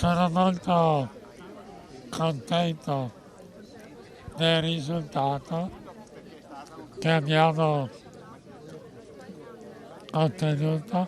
Sono molto contento del risultato che abbiamo ottenuto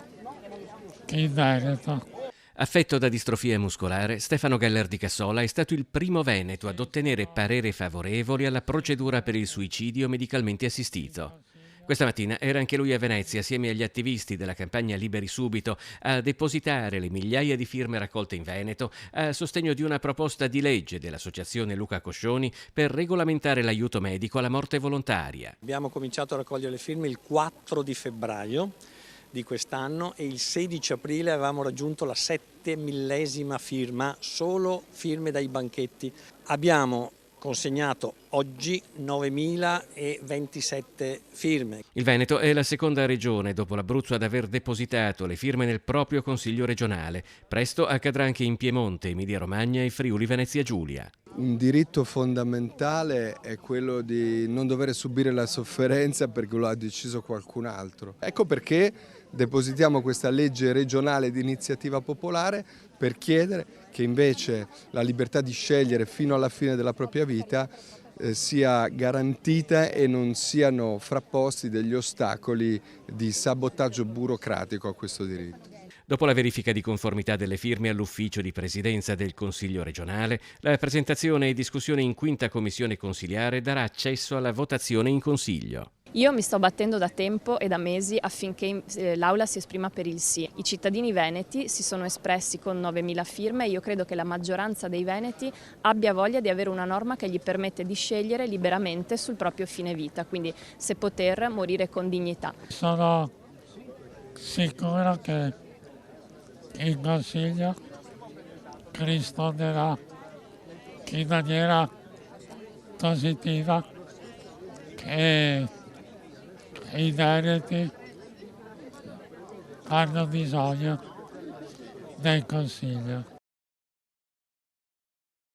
in Veneto. Affetto da distrofia muscolare, Stefano Geller di Cassola è stato il primo veneto ad ottenere pareri favorevoli alla procedura per il suicidio medicalmente assistito. Questa mattina era anche lui a Venezia, assieme agli attivisti della campagna Liberi Subito, a depositare le migliaia di firme raccolte in Veneto a sostegno di una proposta di legge dell'associazione Luca Coscioni per regolamentare l'aiuto medico alla morte volontaria. Abbiamo cominciato a raccogliere le firme il 4 di febbraio di quest'anno e il 16 aprile avevamo raggiunto la 7.000ª firma, solo firme dai banchetti. Abbiamo consegnato oggi 9.027 firme. Il Veneto è la seconda regione dopo l'Abruzzo ad aver depositato le firme nel proprio Consiglio regionale. Presto accadrà anche in Piemonte, Emilia-Romagna e Friuli Venezia Giulia. Un diritto fondamentale è quello di non dover subire la sofferenza perché lo ha deciso qualcun altro. Ecco perché depositiamo questa legge regionale di iniziativa popolare per chiedere che invece la libertà di scegliere fino alla fine della propria vita sia garantita e non siano frapposti degli ostacoli di sabotaggio burocratico a questo diritto. Dopo la verifica di conformità delle firme all'ufficio di presidenza del Consiglio regionale, la presentazione e discussione in quinta commissione consiliare darà accesso alla votazione in Consiglio. Io mi sto battendo da tempo e da mesi affinché l'Aula si esprima per il sì. I cittadini veneti si sono espressi con 9.000 firme e io credo che la maggioranza dei veneti abbia voglia di avere una norma che gli permette di scegliere liberamente sul proprio fine vita, quindi se poter morire con dignità. Sono sicuro che il Consiglio risponderà in maniera positiva che i veneti hanno bisogno del Consiglio.